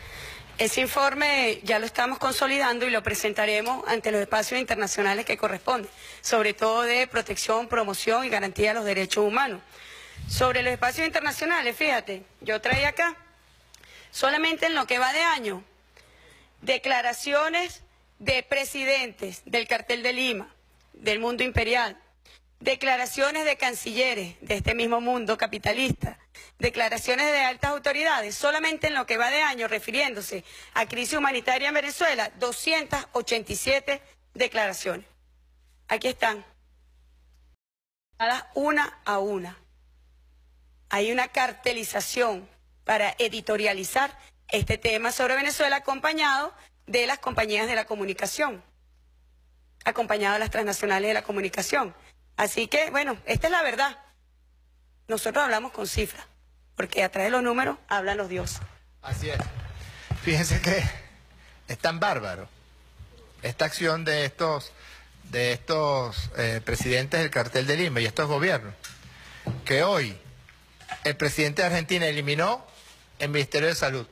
Ese informe ya lo estamos consolidando y lo presentaremos ante los espacios internacionales que corresponden, sobre todo de protección, promoción y garantía de los derechos humanos. Sobre los espacios internacionales, fíjate, yo traía acá, solamente en lo que va de año, declaraciones de presidentes del Cartel de Lima, del mundo imperial, declaraciones de cancilleres de este mismo mundo capitalista, declaraciones de altas autoridades, solamente en lo que va de año refiriéndose a crisis humanitaria en Venezuela, 287 declaraciones. Aquí están, una a una. Hay una cartelización para editorializar este tema sobre Venezuela acompañado de las compañías de la comunicación, acompañado de las transnacionales de la comunicación. Así que, bueno, esta es la verdad. Nosotros hablamos con cifras, porque a través de los números hablan los dioses. Así es. Fíjense que es tan bárbaro esta acción de estos presidentes del Cartel de Lima y estos gobiernos, que hoy el presidente de Argentina eliminó el Ministerio de Salud,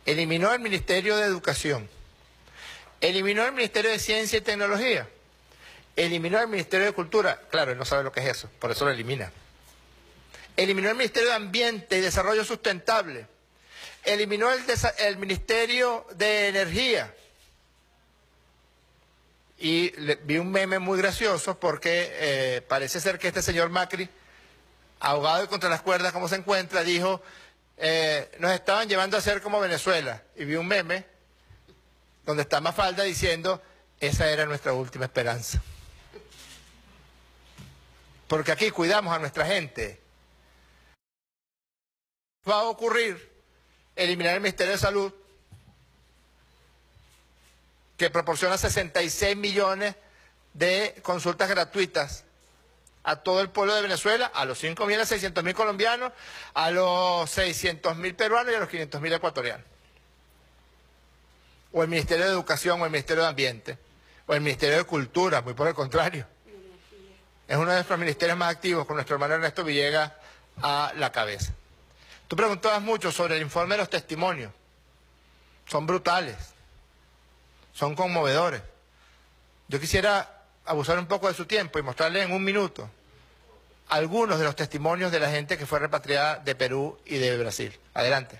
eliminó el Ministerio de Educación, eliminó el Ministerio de Ciencia y Tecnología, eliminó el Ministerio de Cultura. Claro, él no sabe lo que es eso, por eso lo elimina. Eliminó el Ministerio de Ambiente y Desarrollo Sustentable, eliminó el Ministerio de Energía. Y vi un meme muy gracioso porque parece ser que este señor Macri, ahogado y contra las cuerdas como se encuentra, dijo: nos estaban llevando a ser como Venezuela. Y vi un meme donde está Mafalda diciendo: esa era nuestra última esperanza. Porque aquí cuidamos a nuestra gente. Va a ocurrir eliminar el Ministerio de Salud, que proporciona 66 millones de consultas gratuitas a todo el pueblo de Venezuela, a los 5.600.000 colombianos, a los 600.000 peruanos y a los 500.000 ecuatorianos. O el Ministerio de Educación, o el Ministerio de Ambiente, o el Ministerio de Cultura, muy por el contrario. Es uno de nuestros ministerios más activos, con nuestro hermano Ernesto Villegas a la cabeza. Tú preguntabas mucho sobre el informe de los testimonios. Son brutales, son conmovedores. Yo quisiera abusar un poco de su tiempo y mostrarles en un minuto algunos de los testimonios de la gente que fue repatriada de Perú y de Brasil. Adelante.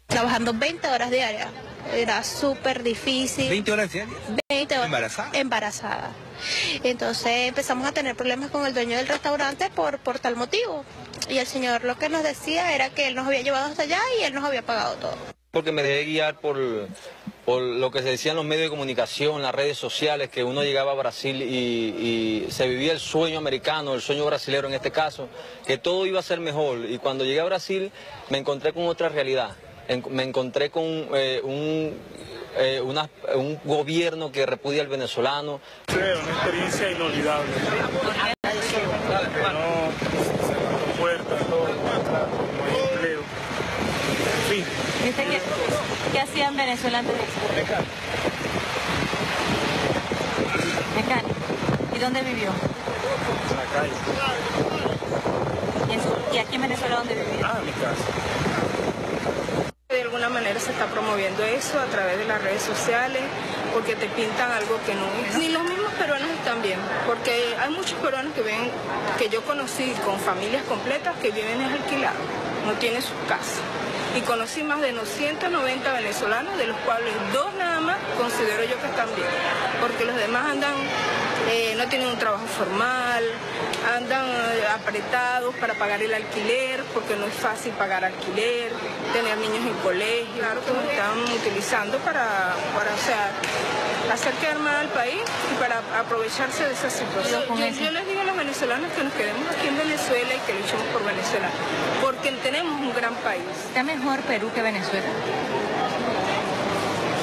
trabajando 20 horas diarias. Era súper difícil. ¿20 horas diarias? 20 horas. ¿Embarazada? Embarazada. Entonces empezamos a tener problemas con el dueño del restaurante por tal motivo. Y el señor lo que nos decía era que él nos había llevado hasta allá y él nos había pagado todo. Porque me dejé guiar por lo que se decía en los medios de comunicación, las redes sociales, que uno llegaba a Brasil y se vivía el sueño americano, el sueño brasilero en este caso, que todo iba a ser mejor. Y cuando llegué a Brasil me encontré con otra realidad. Me encontré con un gobierno que repudia al venezolano. Creo, una experiencia inolvidable. No, puertas, todo, no hay empleo. En fin. ¿Y usted qué hacía en Venezuela antes de eso? Mecánico. ¿Y dónde vivió? En la calle. ¿Y aquí en Venezuela dónde vivía? Ah, en mi casa. De alguna manera se está promoviendo eso a través de las redes sociales, porque te pintan algo que no es. Ni los mismos peruanos están bien, porque hay muchos peruanos que yo conocí con familias completas que viven alquilados, no tienen su casa. Y conocí más de 190 venezolanos, de los cuales 2 nada más considero yo que están bien, porque los demás andan, no tienen un trabajo formal, andan apretados para pagar el alquiler, porque no es fácil pagar alquiler, tener niños en colegio, claro que nos están utilizando para hacer quedar mal al país y para aprovecharse de esa situación. Yo les digo a los venezolanos que nos quedemos aquí en Venezuela y que luchemos por Venezuela, porque tenemos un gran país. ¿Está mejor Perú que Venezuela?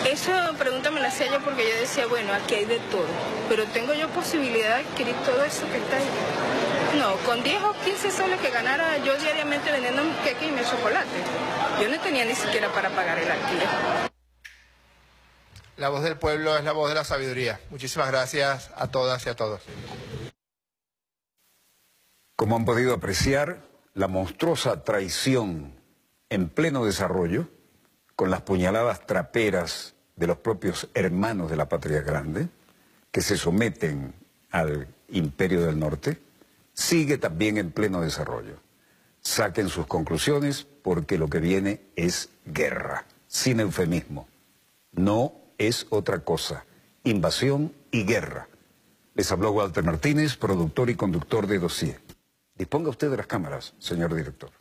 Esa pregunta me la hacía yo porque yo decía, bueno, aquí hay de todo, pero ¿tengo yo posibilidad de adquirir todo eso que está ahí? No, con 10 o 15 soles que ganara yo diariamente vendiendo un queque y mi chocolate, yo no tenía ni siquiera para pagar el alquiler. La voz del pueblo es la voz de la sabiduría. Muchísimas gracias a todas y a todos. Como han podido apreciar, la monstruosa traición en pleno desarrollo, con las puñaladas traperas de los propios hermanos de la patria grande, que se someten al Imperio del Norte, sigue también en pleno desarrollo. Saquen sus conclusiones porque lo que viene es guerra, sin eufemismo. No es otra cosa, invasión y guerra. Les habló Walter Martínez, productor y conductor de Dossier. Disponga usted de las cámaras, señor director.